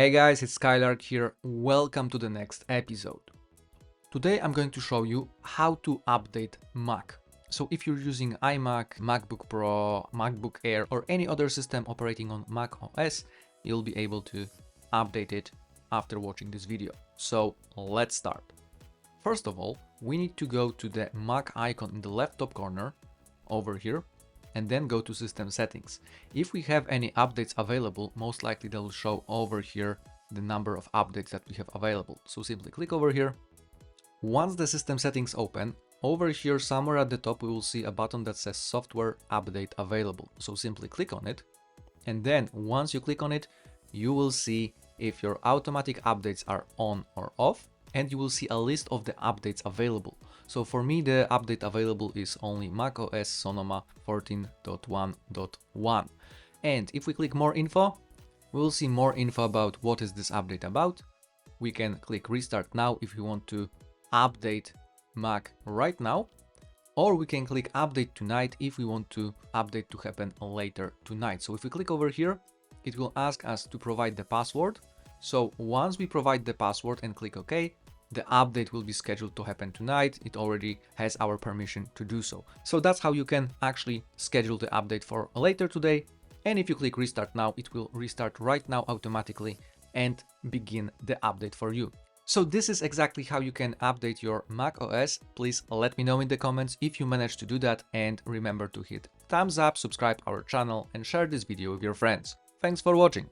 Hey guys, it's Skylark here. Welcome to the next episode. Today I'm going to show you how to update Mac. So if you're using iMac, MacBook Pro, MacBook Air or any other system operating on Mac OS, you'll be able to update it after watching this video. So let's start. First of all, we need to go to the Mac icon in the left top corner over here and then go to system settings. If we have any updates available, most likely they will show over here the number of updates that we have available. So simply click over here. Once the system settings open, over here somewhere at the top we will see a button that says software update available. So simply click on it, and then once you click on it, you will see if your automatic updates are on or off, and you will see a list of the updates available. So for me, the update available is only macOS Sonoma 14.1.1. And if we click more info, we will see more info about what is this update about. We can click restart now if you want to update Mac right now, or we can click update tonight if we want to update to happen later tonight. So if we click over here, it will ask us to provide the password. So once we provide the password and click OK, the update will be scheduled to happen tonight. It already has our permission to do so. So that's how you can actually schedule the update for later today. And if you click restart now, it will restart right now automatically and begin the update for you. So this is exactly how you can update your Mac OS. Please let me know in the comments if you managed to do that, and remember to hit thumbs up, subscribe our channel and share this video with your friends. Thanks for watching.